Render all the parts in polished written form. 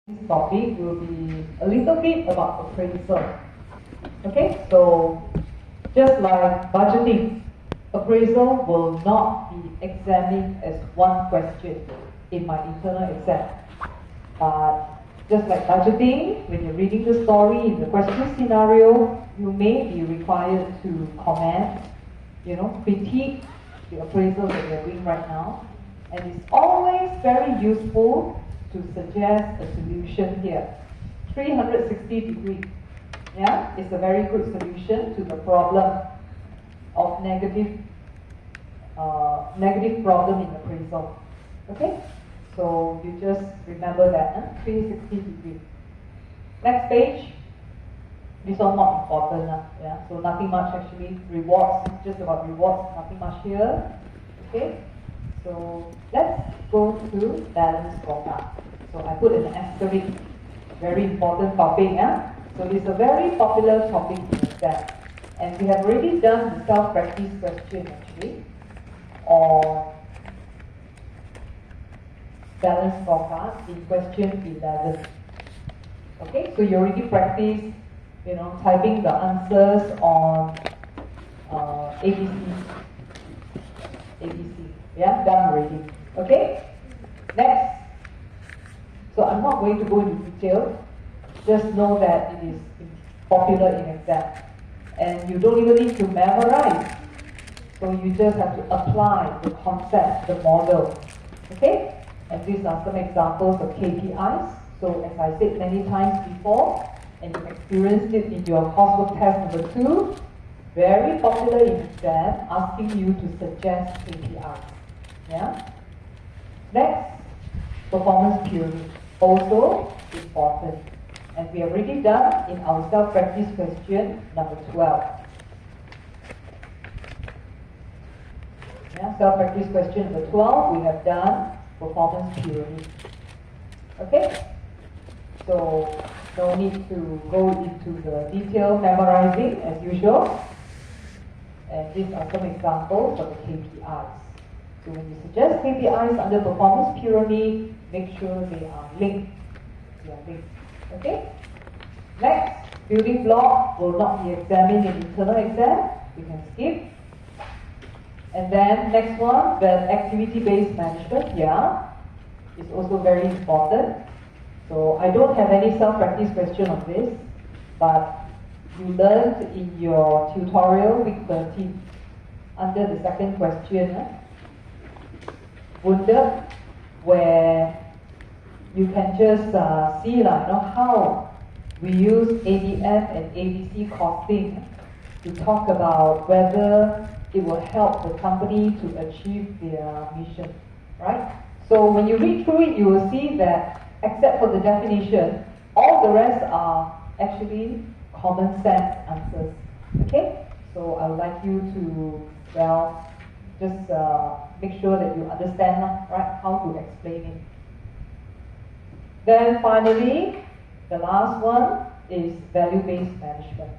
This topic will be a little bit about appraisal. Okay, so just like budgeting, appraisal will not be examined as one question in my internal exam. But just like budgeting, when you're reading the story in the question scenario, you may be required to comment, critique the appraisal that you're doing right now. And it's always very useful to suggest a solution here. 360 degrees, yeah, is a very good solution to the problem of negative problem in appraisal. Okay, so you just remember that, 360 degrees. Next page. This one not important, yeah. So nothing much actually. Rewards, just about rewards, nothing much here. Okay. So let's go to balance scorecard. So I put an asterisk, very important topic. So it's a very popular topic in exam. And we have already done the self-practice question actually on balance scorecard in question 11. Okay, so you already practiced, typing the answers on ABC. Yeah, done already. Okay? Next. So I'm not going to go into detail. Just know that it is popular in exam. And you don't even need to memorize. So you just have to apply the concept, the model. Okay? And these are some examples of KPIs. So as I said many times before, and you experienced it in your coursework test number 2, very popular in exam, asking you to suggest KPIs. Yeah. Next, performance pyramid, also important, and we have already done in our self-practice question number 12. Yeah, self-practice question number 12, we have done performance pyramid. Okay, so no need to go into the detail memorizing as usual. And these are some examples of the KPIs. So when you suggest KPIs under performance pyramid, make sure they are linked. Okay? Next, building block will not be examined in internal exam. You can skip. And then next one, the activity-based management, is also very important. So I don't have any self-practice question on this, but you learned in your tutorial week 13 under the second question, where you can just see how we use ADF and ABC costing to talk about whether it will help the company to achieve their mission, right? So when you read through it, you will see that except for the definition, all the rest are actually common sense answers. Okay? So I would like you to, just make sure that you understand, right, how to explain it. Then finally, the last one is value-based management.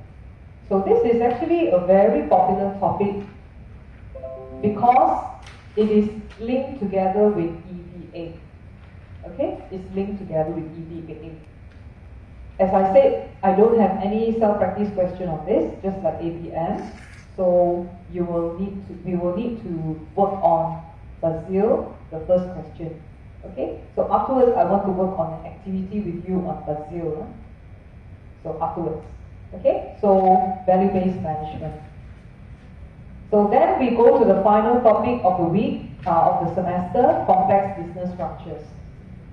So this is actually a very popular topic because it is linked together with EVA. Okay? It's linked together with EVA. As I said, I don't have any self-practice question on this, just like APM. So we will need to work on Basel, the first question. Okay? So afterwards, I want to work on an activity with you on Basel. So afterwards. Okay? So value-based management. So then we go to the final topic of the week, of the semester, complex business structures.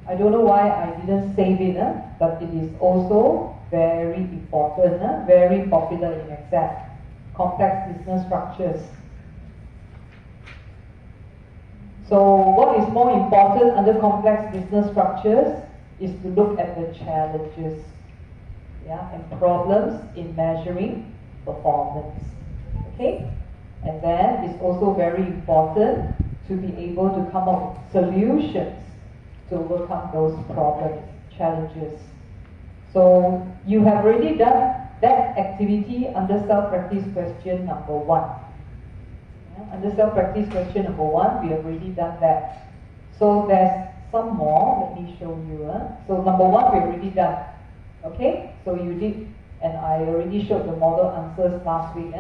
I don't know why I didn't save it, but it is also very important, very popular in exam. Complex business structures. So what is more important under complex business structures is to look at the challenges, and problems in measuring performance. Okay? And then it's also very important to be able to come up with solutions to overcome those problems, challenges. So you have already done that activity under self-practice question number 1. Under self-practice question number 1, we have already done that. So there's some more. Let me show you. So number one, we've already done. Okay, so you did, and I already showed the model answers last week.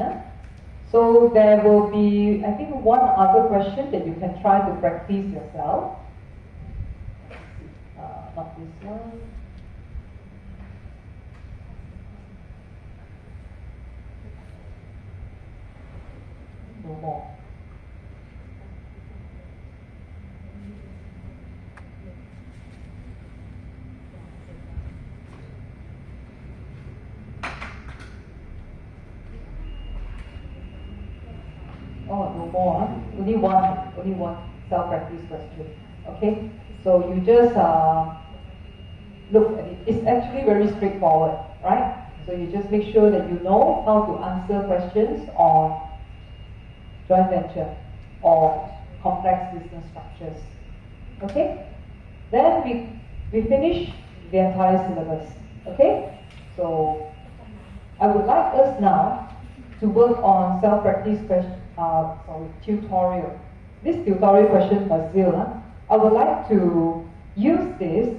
So there will be, I think, one other question that you can try to practice yourself. Not this one. No more. Oh, no more. Only one self-practice question. Okay, so you just look at it. It's actually very straightforward, right? So you just make sure that you know how to answer questions on joint venture or complex business structures. Okay? Then we finish the entire syllabus. Okay? So I would like us now to work on self-practice tutorial. This tutorial question by Zil, I would like to use this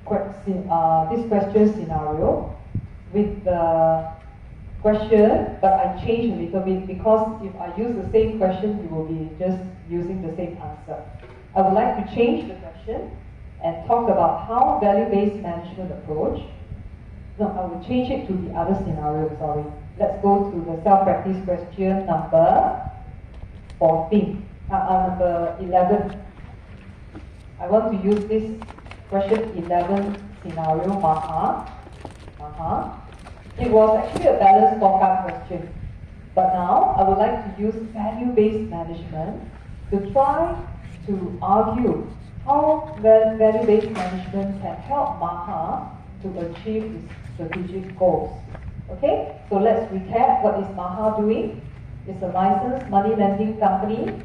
question scenario with the question, but I change a little bit, because if I use the same question, you will be just using the same answer. I would like to change the question and talk about how value-based management approach. No, I will change it to the other scenario, sorry. Let's go to the self-practice question number 14, number 11. I want to use this question 11 scenario, It was actually a balanced scorecard question. But now I would like to use value-based management to try to argue how value-based management can help Maha to achieve its strategic goals. Okay, so let's recap. What is Maha doing? It's a licensed money lending company,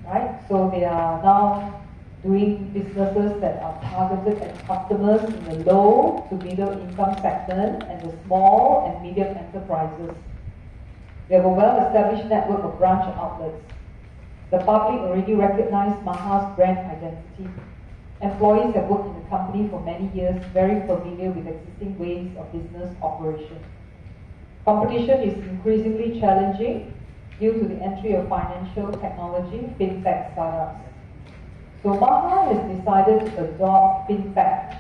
right? So they are now doing businesses that are targeted at customers in the low to middle income segment and the small and medium enterprises. They have a well-established network of branch outlets. The public already recognize Maha's brand identity. Employees have worked in the company for many years, very familiar with existing ways of business operation. Competition is increasingly challenging due to the entry of financial technology, fintech startups. So Maha has decided to adopt fintech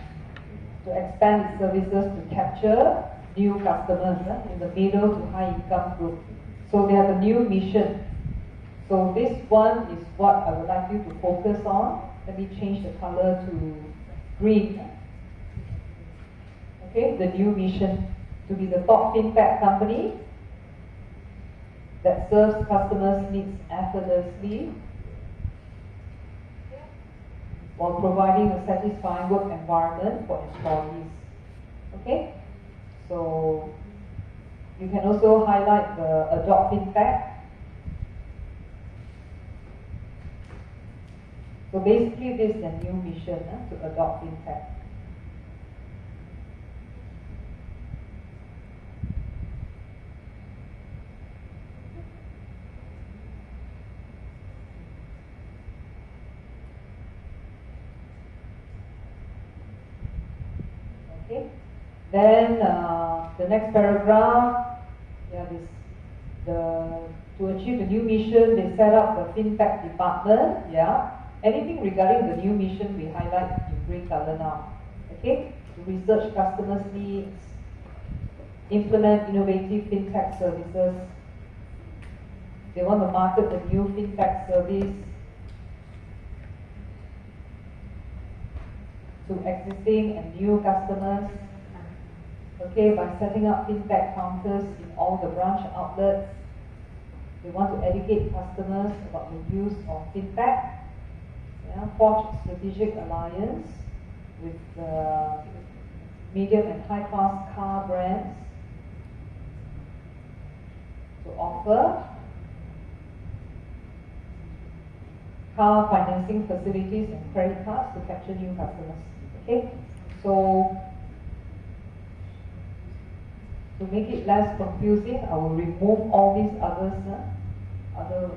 to expand its services to capture new customers in the middle to high income group. So they have a new mission. So this one is what I would like you to focus on. Let me change the color to green. Okay, the new mission to be the top fintech company that serves customers' needs effortlessly while providing a satisfying work environment for employees. Okay? So you can also highlight the adopt fintech. So basically this is the new mission to adopt fintech. Okay. Then the next paragraph, to achieve the new mission, they set up the fintech department. Anything regarding the new mission, we highlight in green color now. Okay. To research customers' needs, implement innovative fintech services. They want to market the new fintech service to existing and new customers, okay, by setting up fintech counters in all the branch outlets. They want to educate customers about the use of fintech, forge strategic alliance with medium and high-class car brands to offer car financing facilities and credit cards to capture new customers. Okay, so to make it less confusing, I will remove all these other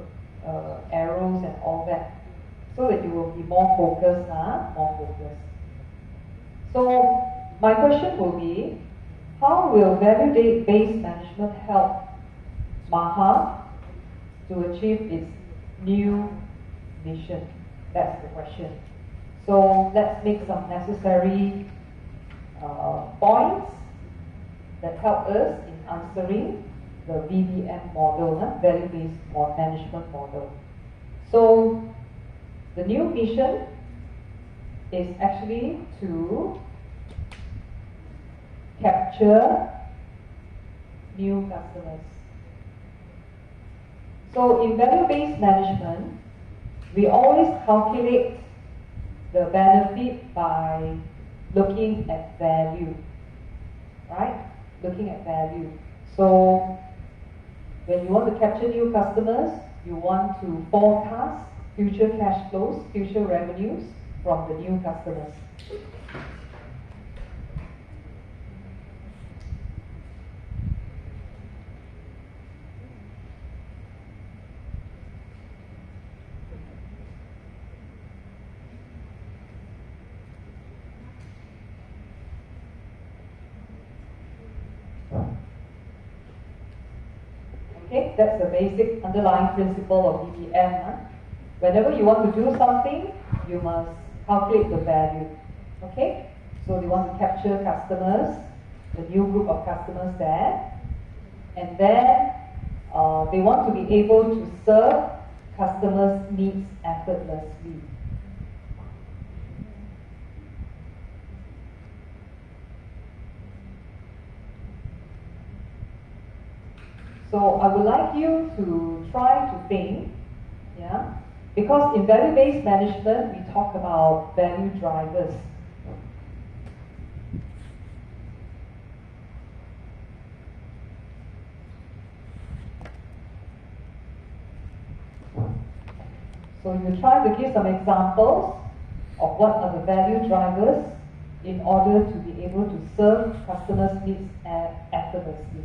arrows and all that. so that you will be more focused, more focused. So my question will be, how will value-based management help Maha to achieve its new mission? That's the question. So let's make some necessary points that help us in answering the VBM model, value-based management model. So the new mission is actually to capture new customers. So in value-based management, we always calculate the benefit by looking at value, right? Looking at value. So when you want to capture new customers, you want to forecast future cash flows, future revenues from the new customers. Okay, that's the basic underlying principle of VBM. Whenever you want to do something, you must calculate the value. Okay, so they want to capture customers, the new group of customers there, and then they want to be able to serve customers' needs effortlessly. So I would like you to try to think, because in value-based management, we talk about value drivers. So you try to give some examples of what are the value drivers in order to be able to serve customers' needs effortlessly.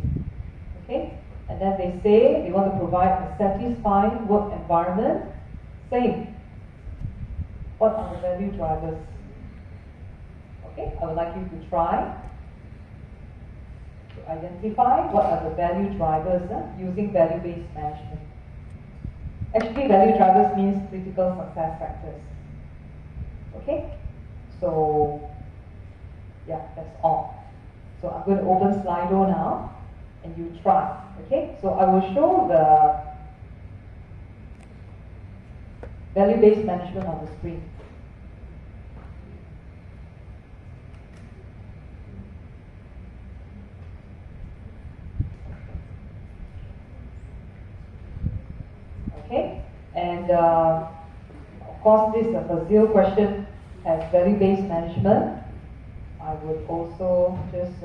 Okay? And then they say they want to provide a satisfying work environment. Same. What are the value drivers? Okay, I would like you to try to identify what are the value drivers using value-based management. Actually, value drivers means critical success factors. Okay, so yeah, that's all. So I'm going to open Slido now, and you try. Okay, so I will show the value-based management on the screen. Okay, and of course this Brazil question has value-based management. I would also just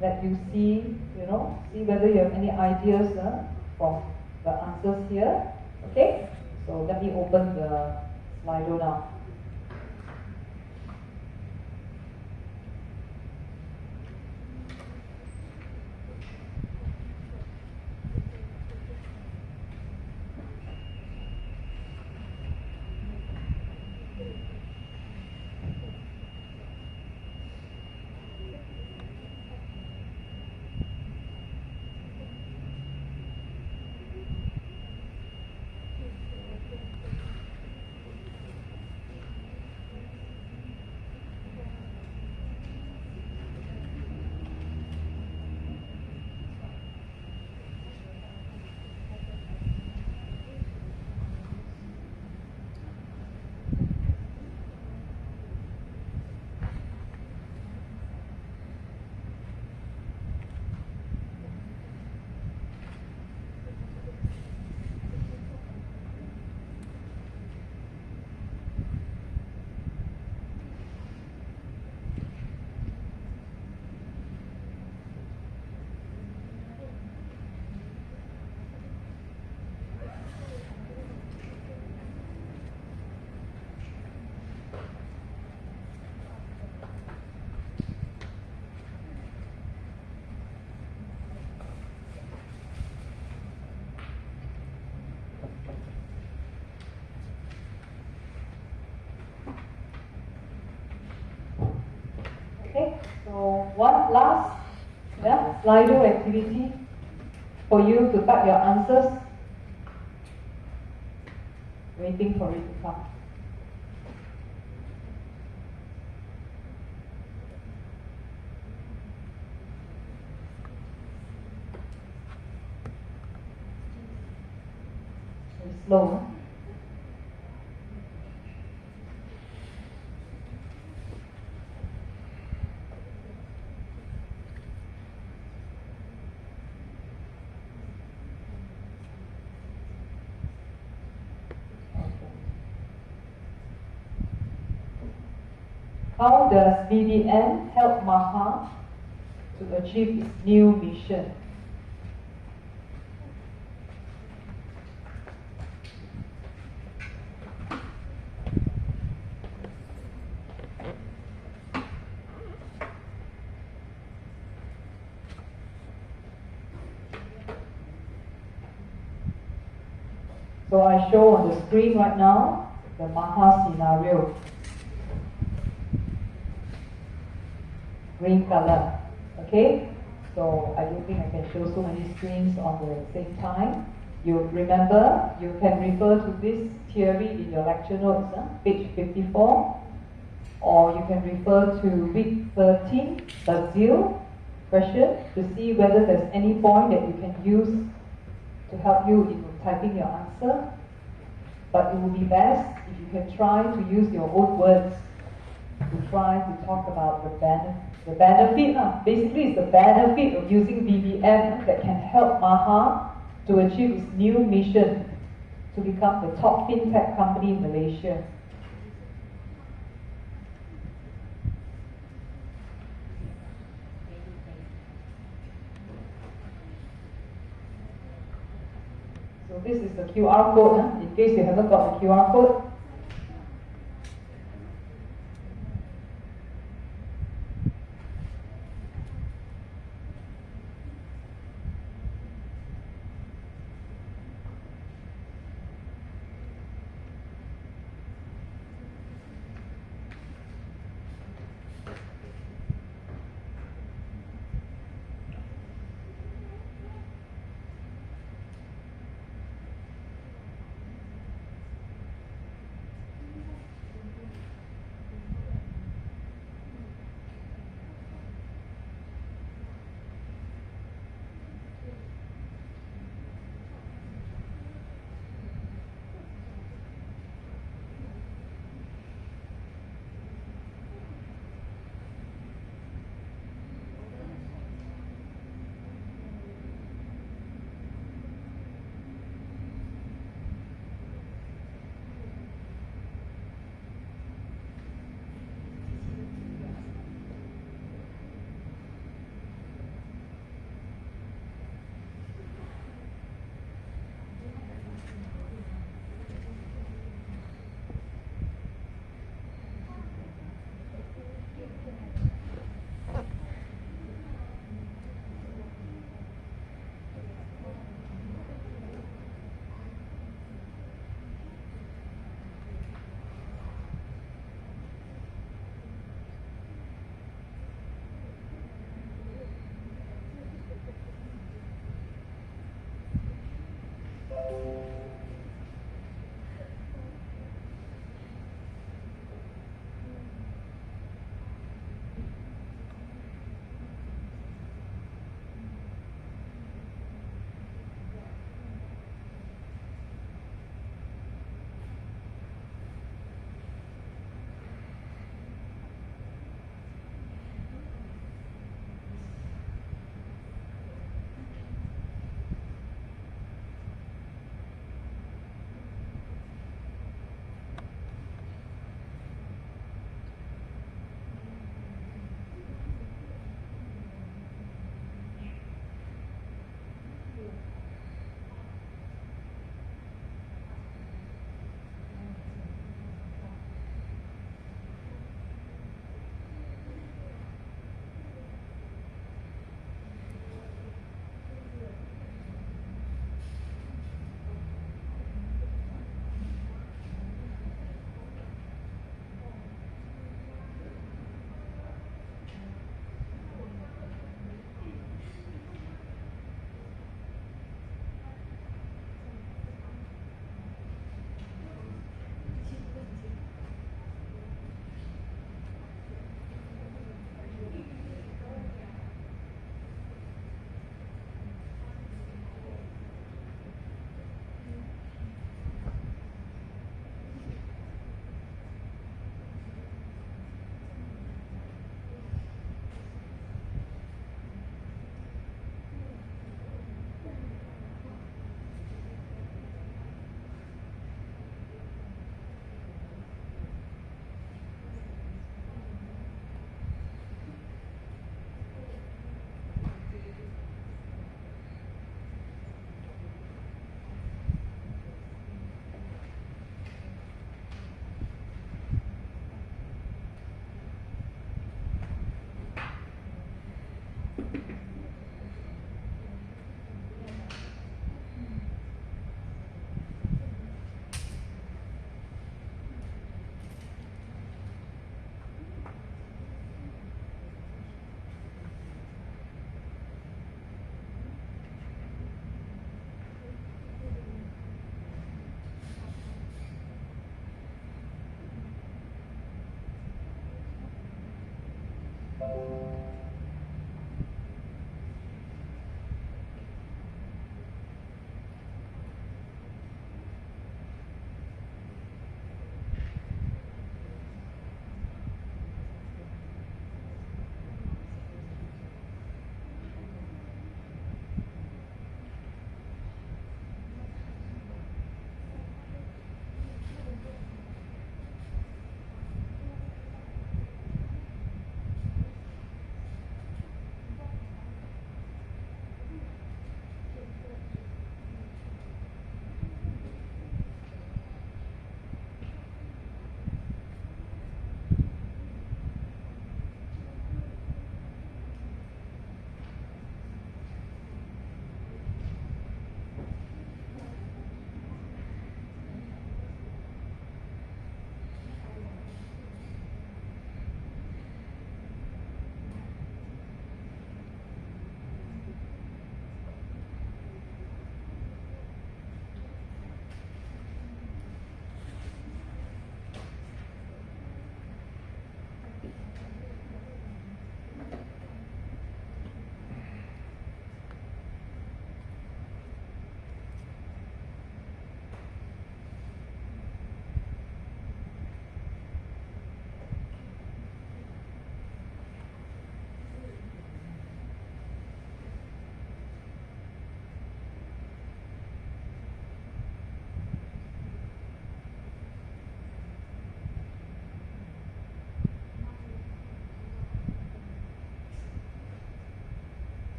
let you see, see whether you have any ideas from the answers here. Okay, so let me open the Slido now. So one last Slido activity for you to type your answers. Waiting for it to come. Very slow, huh? How does BBM help Maha to achieve its new mission? So I show on the screen right now the Maha scenario. Green color. Okay? So I don't think I can show so many screens on the same time. You remember, you can refer to this theory in your lecture notes, page 54, or you can refer to week 13, Brazil question, to see whether there's any point that you can use to help you in typing your answer. But it would be best if you can try to use your own words to try to talk about the benefit. Basically, it's the benefit of using BBM that can help Maha to achieve its new mission to become the top fintech company in Malaysia. So this is the QR code, in case you haven't got the QR code.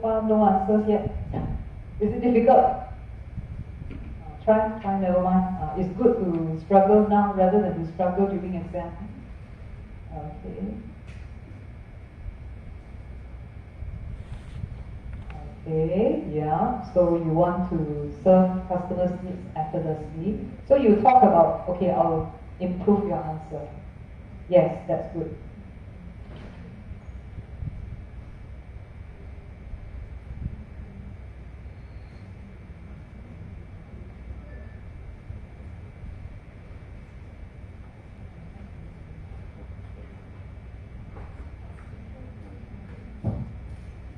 far, no answers yet. Is it difficult? Try, never mind. It's good to struggle now rather than to struggle during exam. Okay. Okay, yeah. So you want to serve customers' needs effortlessly. So you talk about, okay, I'll improve your answer. Yes, that's good.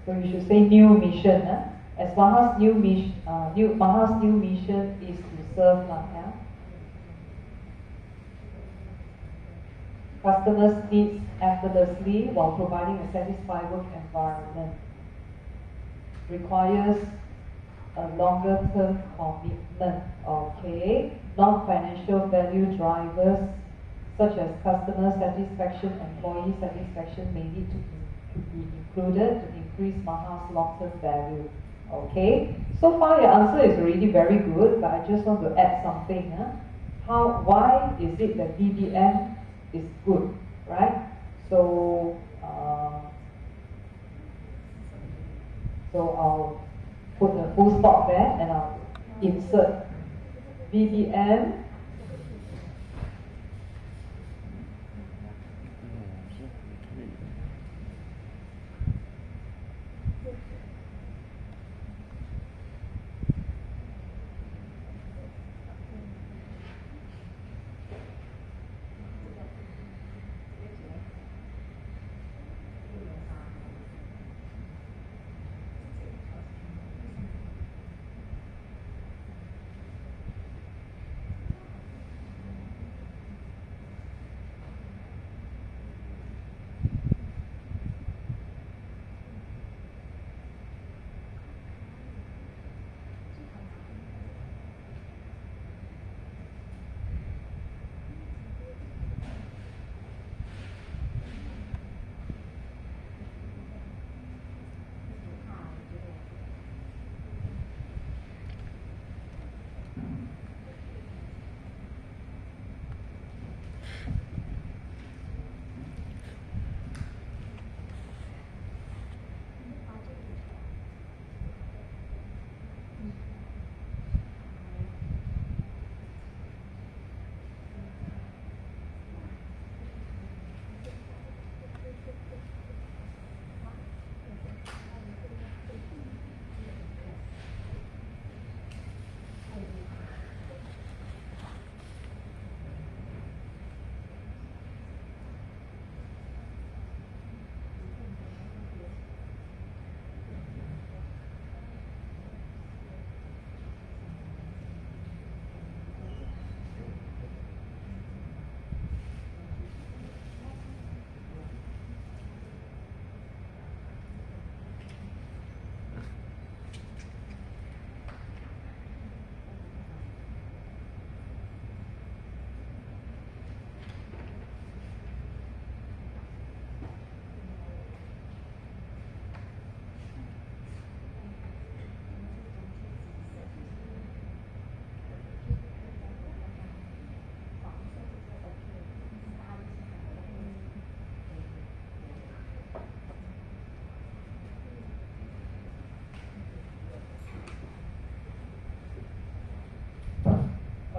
So you should say new mission. As Maha's new mission, Maha's new mission is to serve yeah? Customers' needs effortlessly while providing a satisfying work environment. Requires a longer term commitment. Okay. Non-financial value drivers such as customer satisfaction, employee satisfaction may need to be included to increase Maha's long-term value. Okay. So far your answer is already very good, but I just want to add something. Why is it that BBM is good, right? So I'll put a full stop there and I'll insert BBM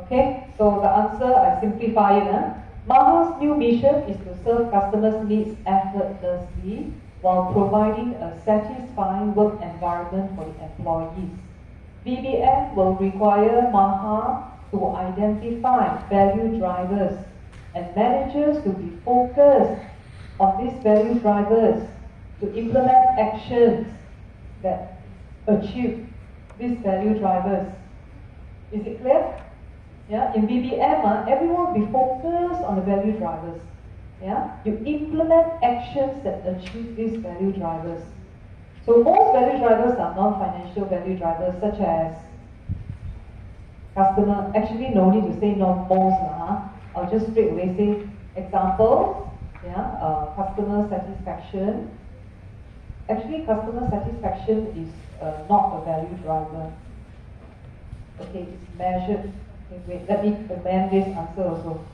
Okay, so the answer, I simplify it. Maha's new mission is to serve customers' needs effortlessly while providing a satisfying work environment for the employees. BBM will require Maha to identify value drivers and managers to be focused on these value drivers to implement actions that achieve these value drivers. Is it clear? Yeah, in BBM, everyone will be focused on the value drivers. Yeah, you implement actions that achieve these value drivers. So most value drivers are non-financial value drivers, such as customer. Actually, no need to say no most. I'll just straight away say examples. Yeah, customer satisfaction, Actually, customer satisfaction is not a value driver. Okay, it's measured. Okay, wait, let me amend this answer also.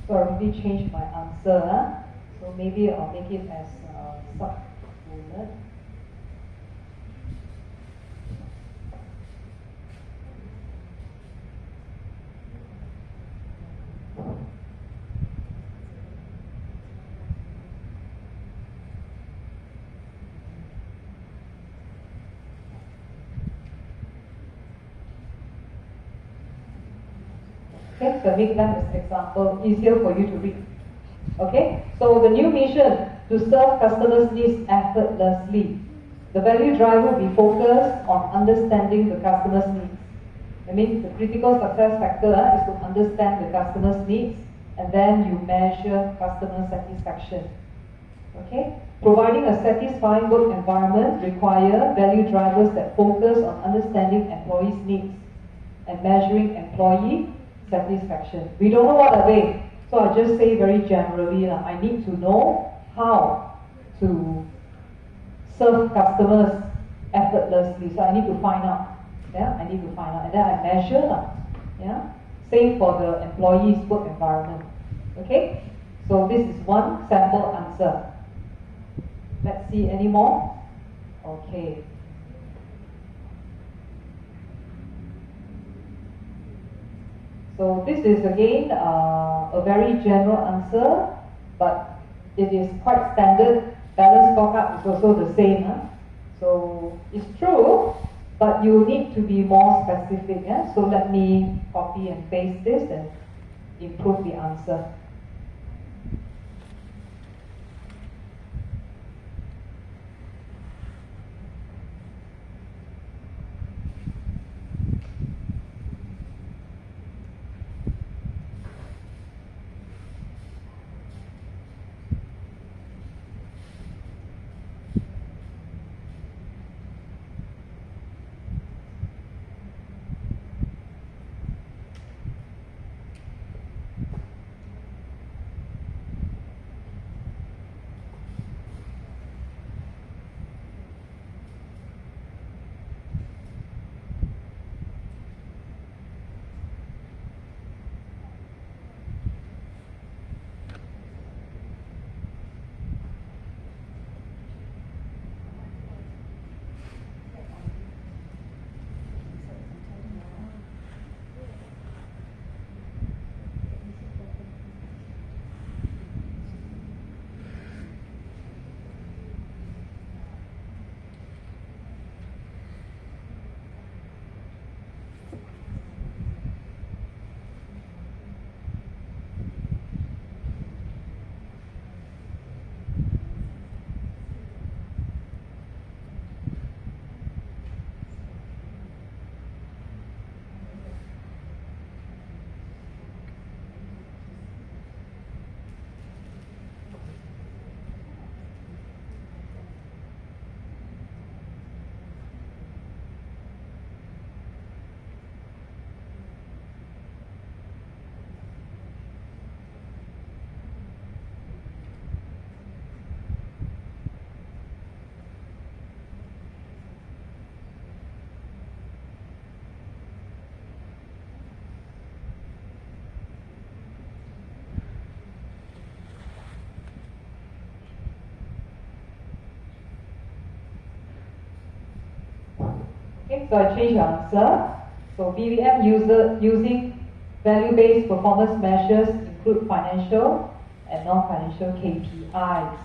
So I already changed my answer. Huh? So maybe I'll make it as sub-bullet. Okay, so make that as an example, easier for you to read. Okay, so the new mission to serve customers' needs effortlessly. The value driver will be focused on understanding the customer's needs. I mean, the critical success factor is to understand the customer's needs, and then you measure customer satisfaction. Okay, providing a satisfying work environment require value drivers that focus on understanding employees' needs and measuring employee satisfaction. We don't know what are they, so I just say very generally, I need to know how to serve customers effortlessly. So I need to find out. Yeah, I need to find out, and then I measure. Yeah, same for the employee's work environment. Okay, so this is one sample answer. Let's see any more. Okay. So this is again a very general answer, but it is quite standard. Balance scorecard is also the same. Huh? So it's true, but you need to be more specific. Yeah? So let me copy and paste this and improve the answer. Okay, so I change your answer. So BBM using value-based performance measures include financial and non-financial KPIs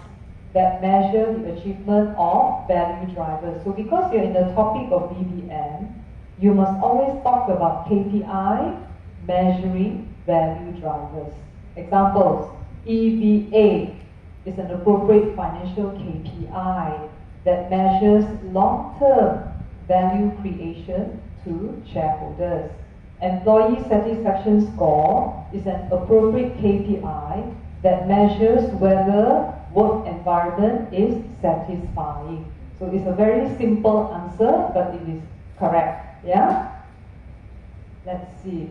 that measure the achievement of value drivers. So because you're in the topic of BBM, you must always talk about KPI measuring value drivers. Examples, EVA is an appropriate financial KPI that measures long-term value creation to shareholders. Employee satisfaction score is an appropriate KPI that measures whether work environment is satisfying. So it's a very simple answer, but it is correct. Yeah? Let's see.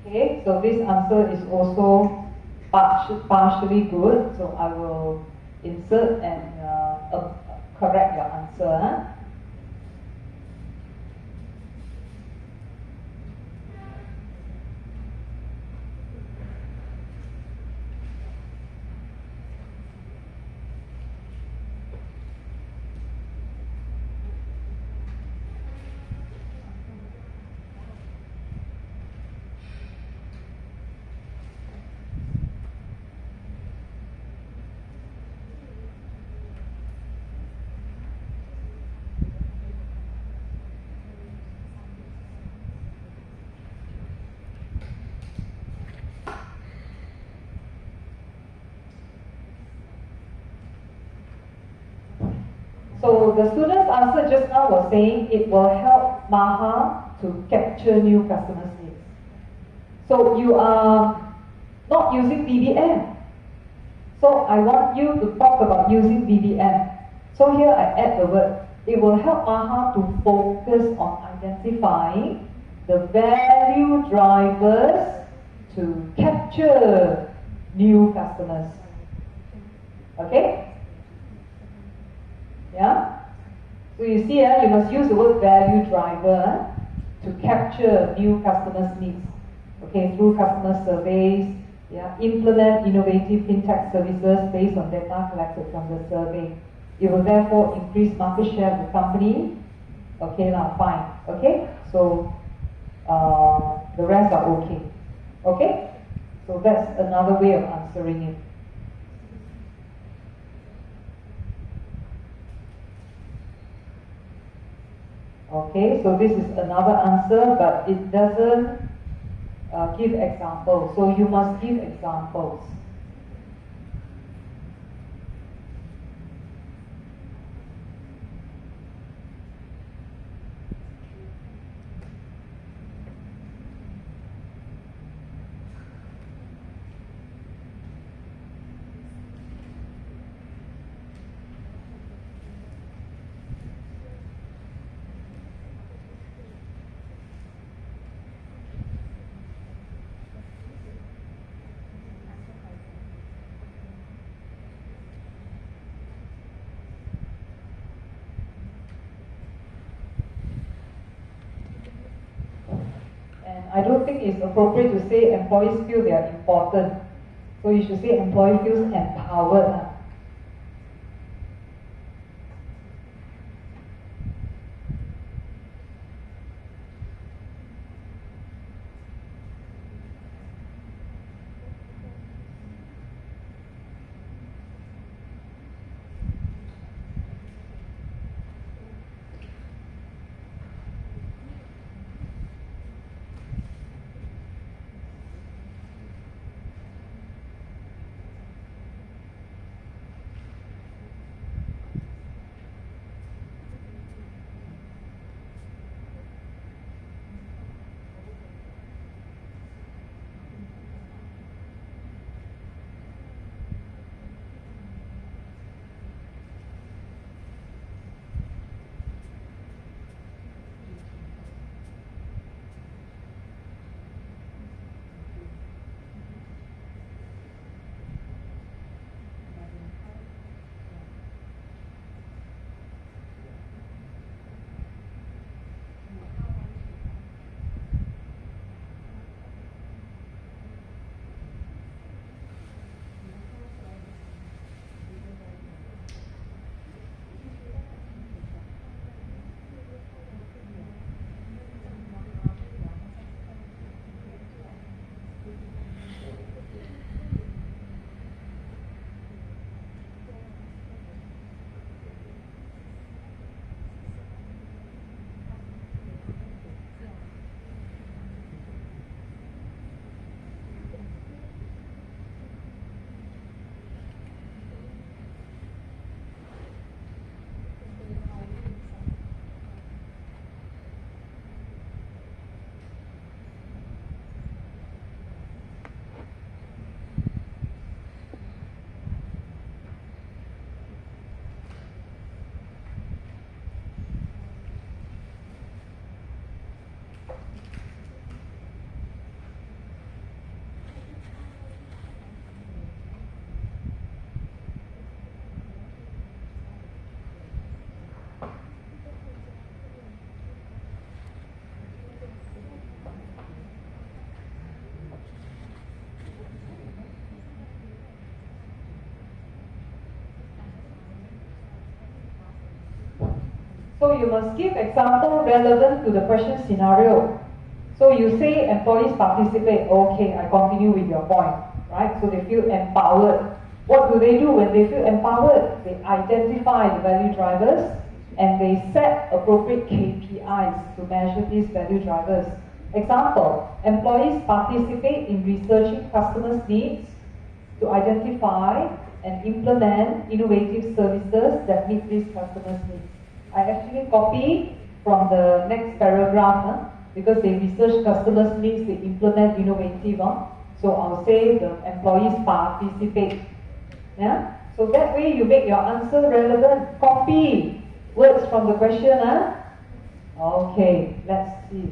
Okay, so this answer is also partially good, so I will insert and correct your answer. Huh? So the student's answer just now was saying it will help Maha to capture new customers' needs. So you are not using BBM. So I want you to talk about using BBM. So here I add the word. It will help Maha to focus on identifying the value drivers to capture new customers. Okay? Yeah? So you see, you must use the word value driver to capture new customers' needs. Okay, through customer surveys, yeah, implement innovative fintech services based on data collected from the survey. It will therefore increase market share of the company. Okay, now fine. Okay, so the rest are okay. Okay, so that's another way of answering it. Okay, so this is another answer, but it doesn't give examples. So you must give examples. I don't think it's appropriate to say employees feel they are important. So you should say employee feels empowered. So you must give example relevant to the question scenario. So you say employees participate, okay, I continue with your point, right? So they feel empowered. What do they do when they feel empowered? They identify the value drivers and they set appropriate KPIs to measure these value drivers. Example, employees participate in researching customers' needs to identify and implement innovative services that meet these customers' needs. I actually copy from the next paragraph, because they research customers' needs, they implement innovative. So I'll say the employees participate. Yeah? So that way you make your answer relevant. Copy words from the question. Okay, let's see.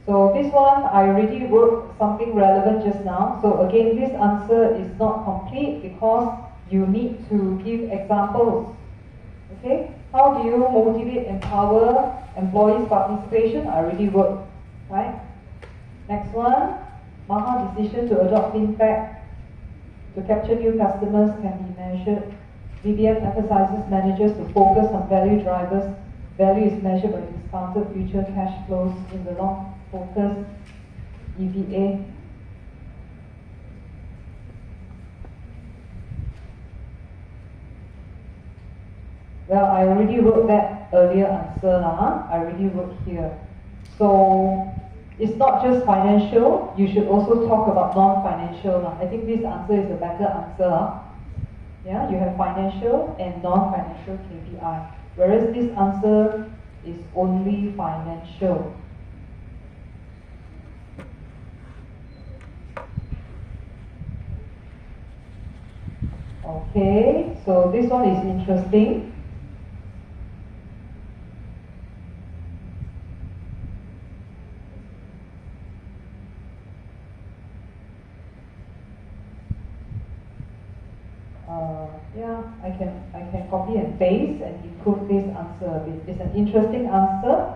So this one, I already wrote something relevant just now. So again, this answer is not complete because you need to give examples. Okay? How do you motivate, empower employees' participation? I already wrote, right? Next one, Maha decision to adopt fintech to capture new customers can be measured. BBM emphasizes managers to focus on value drivers. Value is measured by discounted future cash flows in the long focus EVA. Well, I already wrote that earlier answer. I already wrote here. So it's not just financial, you should also talk about non-financial. I think this answer is a better answer. Yeah, you have financial and non-financial KPI. Whereas this answer is only financial. Okay, so this one is interesting. Yeah, I can copy and paste and improve this answer a bit. It's an interesting answer.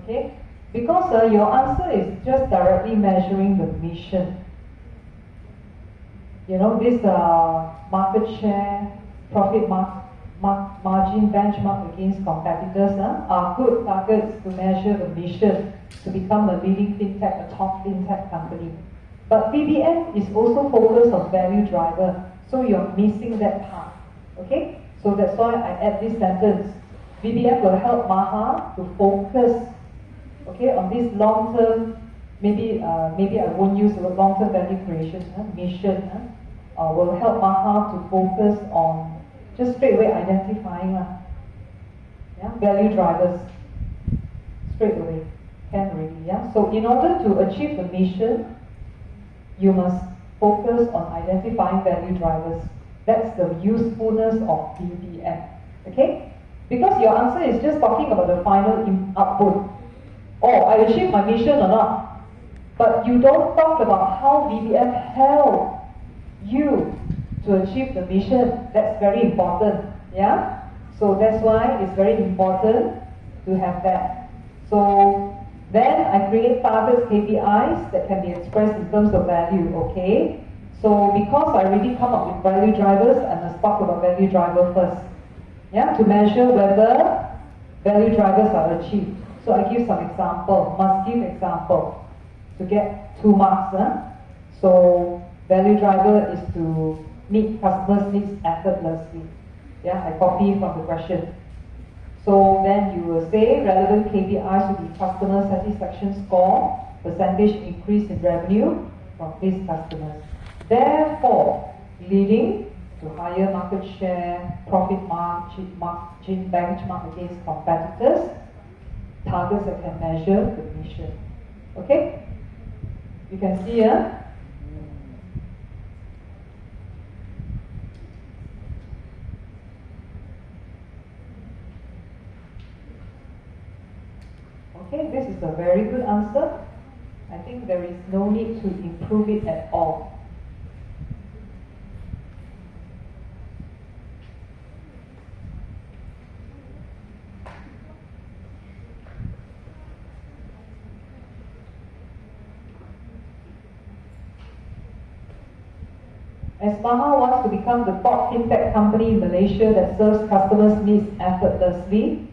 Okay? Because your answer is just directly measuring the mission. You know, this market share, profit margin benchmark against competitors are good targets to measure the mission to become a leading fintech, a top fintech company. But VBM is also focused on value driver, so you're missing that part. Okay? So that's why I add this sentence. VBM will help Maha to focus, okay, on this long-term, maybe I won't use the word long-term value creation, mission, will help Maha to focus on just straight away identifying value drivers straight away, can really, yeah. So in order to achieve the mission, you must focus on identifying value drivers. That's the usefulness of VBM, okay? Because your answer is just talking about the final output. Oh, I achieved my mission or not? But you don't talk about how VBM helped you to achieve the mission. That's very important, yeah? So that's why it's very important to have that. So then I create targets, KPIs that can be expressed in terms of value, okay? So because I already come up with value drivers, I must talk about value driver first. Yeah, to measure whether value drivers are achieved. So I give some example, must give example to get 2 marks. So value driver is to meet customers' needs effortlessly. Yeah, I copy from the question. So then you will say relevant KPIs will be customer satisfaction score, percentage increase in revenue from these customers. Therefore, leading to higher market share, profit margin benchmark against competitors, targets that can measure the mission. Okay? You can see here. Okay, this is a very good answer. I think there is no need to improve it at all. As Maha wants to become the top fintech company in Malaysia that serves customers' needs effortlessly,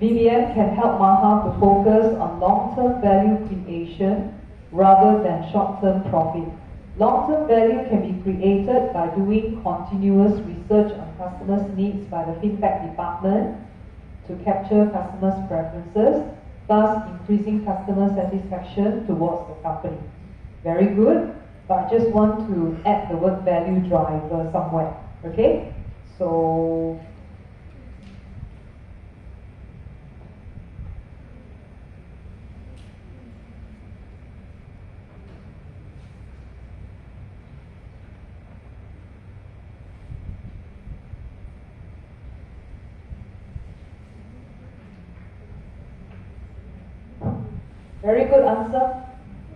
VBM can help Maha to focus on long-term value creation rather than short-term profit. Long-term value can be created by doing continuous research on customers' needs by the fintech department to capture customers' preferences, thus increasing customer satisfaction towards the company. Very good. But I just want to add the word value driver somewhere, okay? So, very good answer.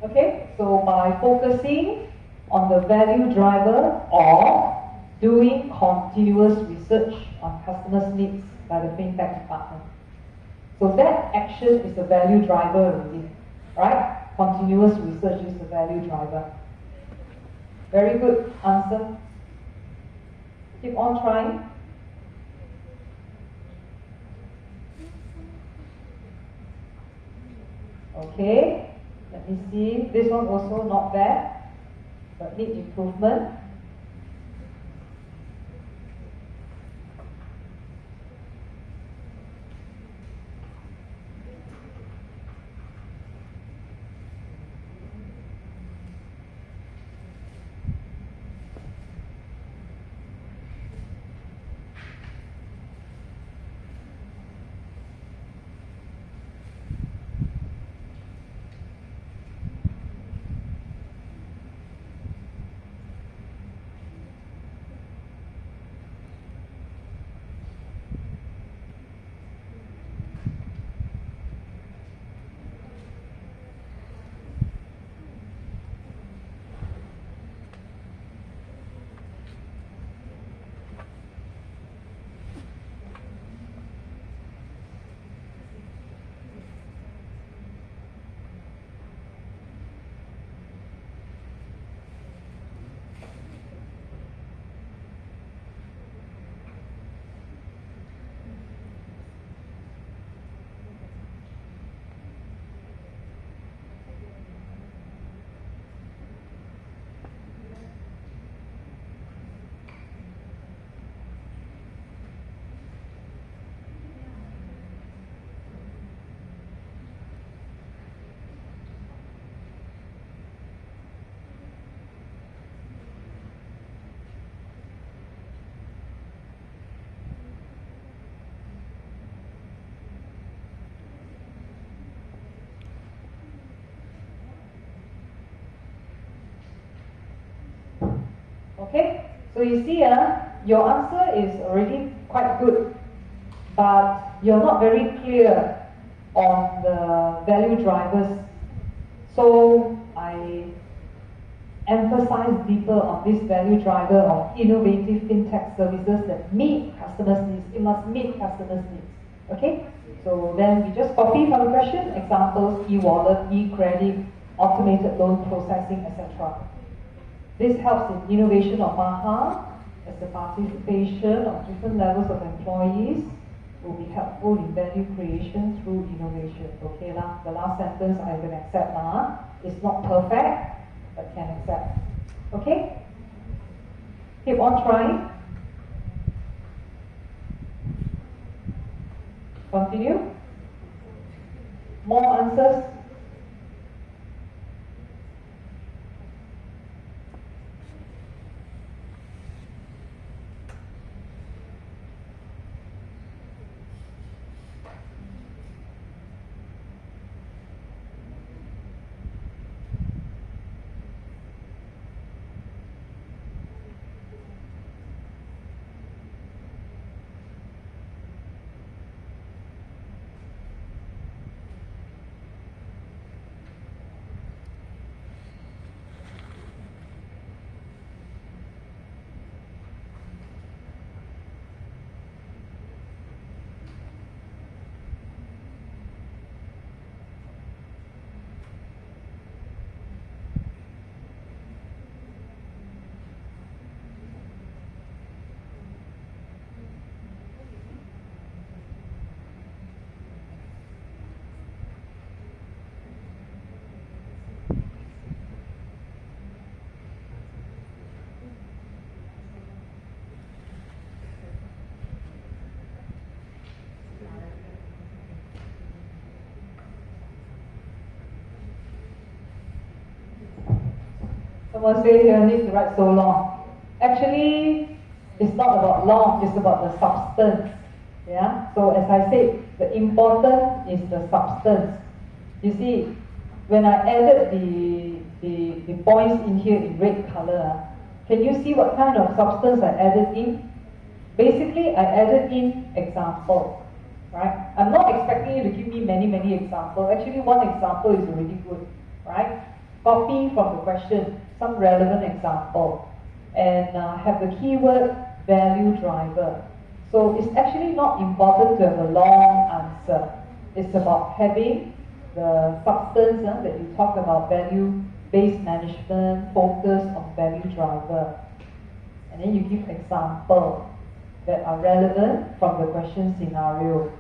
Okay, so by focusing on the value driver or doing continuous research on customers' needs by the fintech department. So that action is the value driver already, right? Continuous research is the value driver. Very good answer. Keep on trying. Okay, let me see. This one also not bad, but need improvement. Okay? So you see, your answer is already quite good, but you're not very clear on the value drivers. So I emphasize deeper on this value driver of innovative fintech services that meet customers' needs. It must meet customers' needs. Okay? So then we just copy from the question, examples, e-wallet, e-credit, automated loan processing, etc. This helps in innovation of Maha, as the participation of different levels of employees will be helpful in value creation through innovation. Okay lah, the last sentence I can accept lah. It's not perfect, but can accept. Okay? Keep on trying. Continue. More answers. Someone says you need to write so long. Actually, it's not about long, it's about the substance. Yeah? So as I said, the important is the substance. You see, when I added the points in here in red color, can you see what kind of substance I added in? Basically, I added in example. Right? I'm not expecting you to give me many examples. Actually, one example is already good. Right? Copy from the question some relevant example and have the keyword value driver. So it's actually not important to have a long answer. It's about having the substance that you talk about, value-based management, focus on value driver. And then you give examples that are relevant from the question scenario.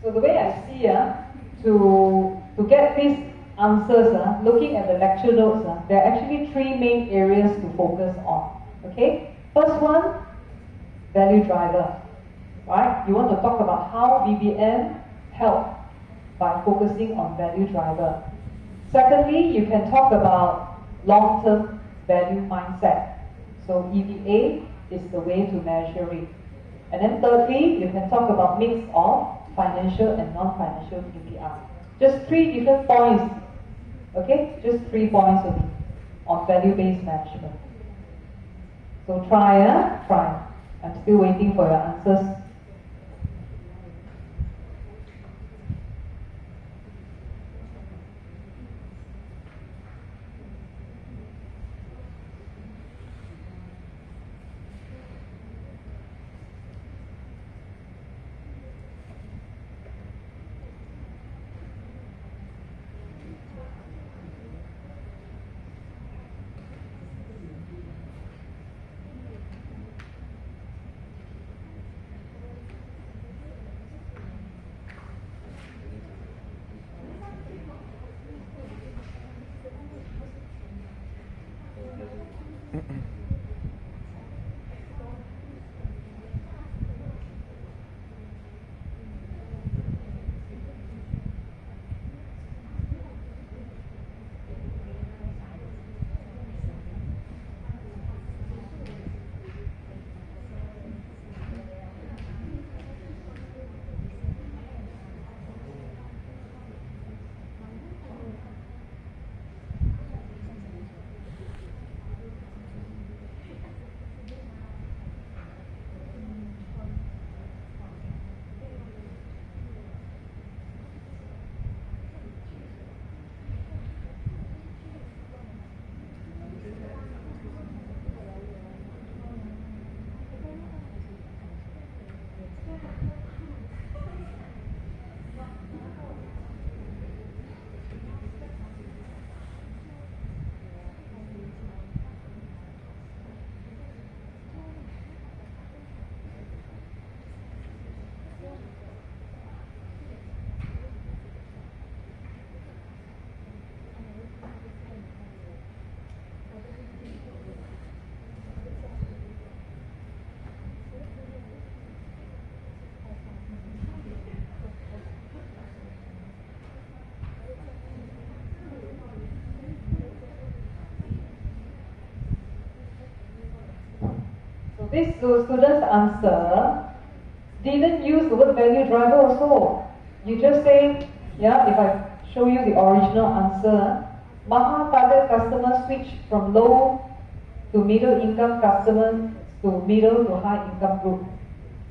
So the way I see to get these answers, looking at the lecture notes, there are actually three main areas to focus on. Okay? First one, value driver. Right? You want to talk about how VBM help by focusing on value driver. Secondly, you can talk about long-term value mindset. So EVA is the way to measure it. And then thirdly, you can talk about mix of financial and non-financial KPI. Just three different points. Okay? Just 3 points only on value-based management. So try. I'm still waiting for your answers. This student's answer didn't use the word value driver also. You just say, yeah, if I show you the original answer, Maha target customer switch from low to middle income customers to middle to high income group.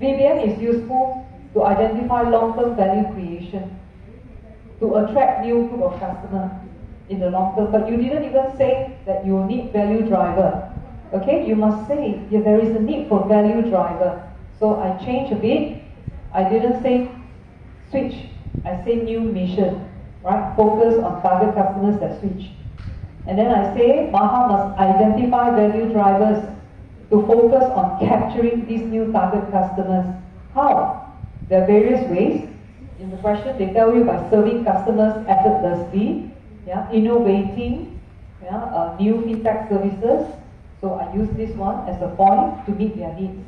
VBM is useful to identify long-term value creation, to attract new group of customers in the long term. But you didn't even say that you need value driver. Okay, you must say there is a need for value driver. So I changed a bit. I didn't say switch. I say new mission, right? Focus on target customers that switch. And then I say Maha must identify value drivers to focus on capturing these new target customers. How? There are various ways. In the question, they tell you by serving customers effortlessly, innovating, new fintech services. So I use this one as a point to meet their needs.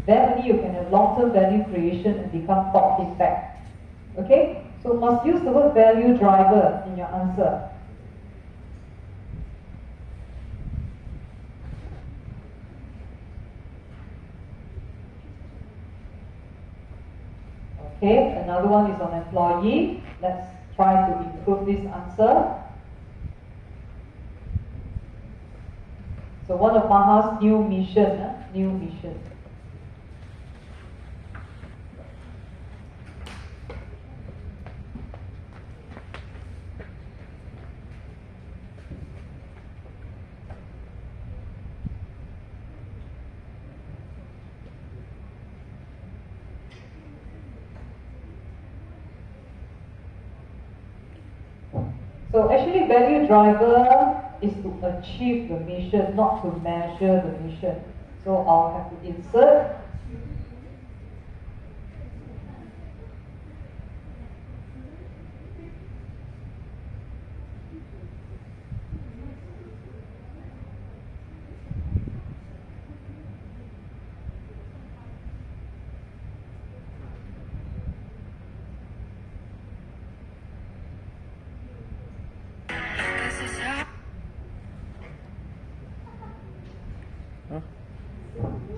Then only you can have long-term value creation and become top fintech. Okay? So must use the word value driver in your answer. Okay, another one is on employee. Let's try to improve this answer. So one of Maha's new mission, new mission. So actually value driver is to achieve the mission, not to measure the mission. So I'll have to insert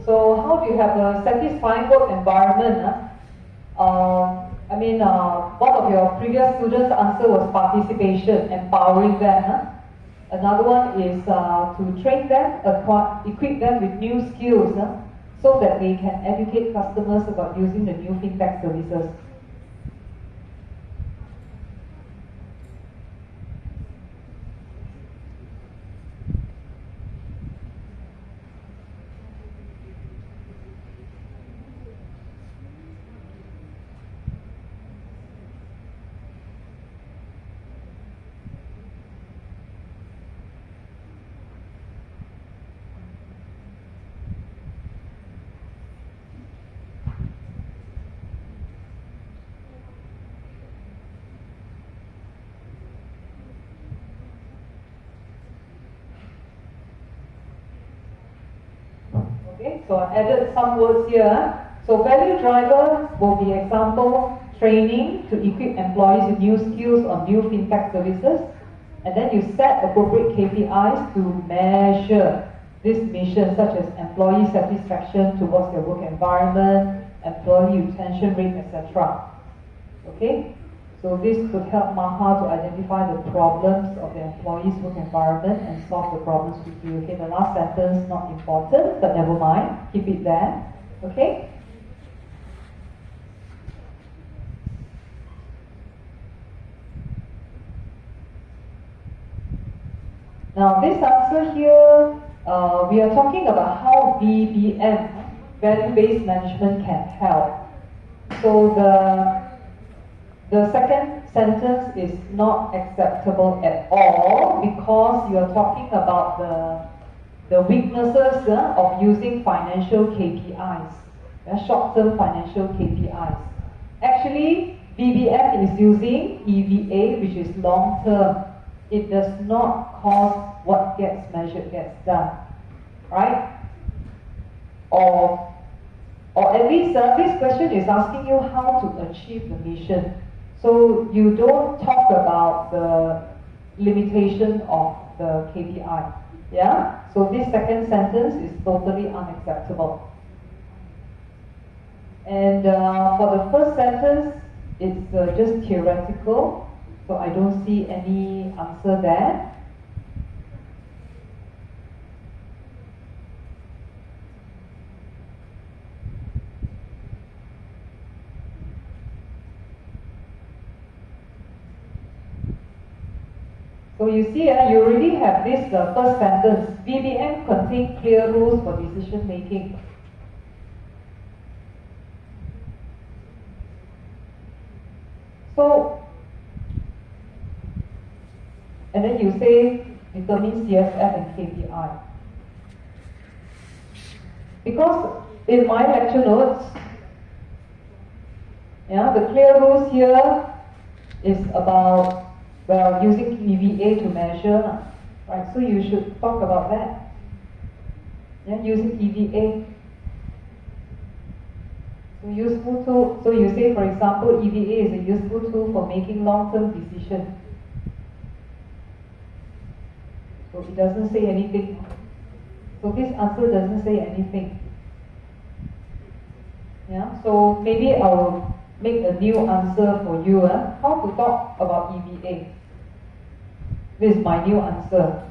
So how do you have a satisfying work environment? One of your previous students' answer was participation, empowering them. Another one is to train them, equip them with new skills so that they can educate customers about using the new fintech services. Okay, so I added some words here. So value driver will be example, training to equip employees with new skills on new fintech services. And then you set appropriate KPIs to measure this mission, such as employee satisfaction towards their work environment, employee retention rate, etc. Okay? So this could help Maha to identify the problems of the employee's work environment and solve the problems with you. Okay, the last sentence not important, but never mind, keep it there. Okay? Now this answer here, we are talking about how VBM, value-based management, can help. So the second sentence is not acceptable at all because you are talking about the weaknesses of using financial KPIs, short-term financial KPIs. Actually, VBM is using EVA, which is long-term. It does not cause what gets measured gets done, right? Or at least this question is asking you how to achieve the mission. So you don't talk about the limitation of the KPI. Yeah? So this second sentence is totally unacceptable. And for the first sentence, it's just theoretical. So I don't see any answer there. So you see, you already have this first sentence. VBM contains clear rules for decision making. So, and then you say determine CSF and KPI. Because in my lecture notes, the clear rules here is about using EVA to measure, right? So you should talk about that. Using EVA. So useful tool. So you say, for example, EVA is a useful tool for making long-term decisions. So it doesn't say anything. So this answer doesn't say anything. So maybe I'll make a new answer for you. How to talk about EVA. This is my new answer.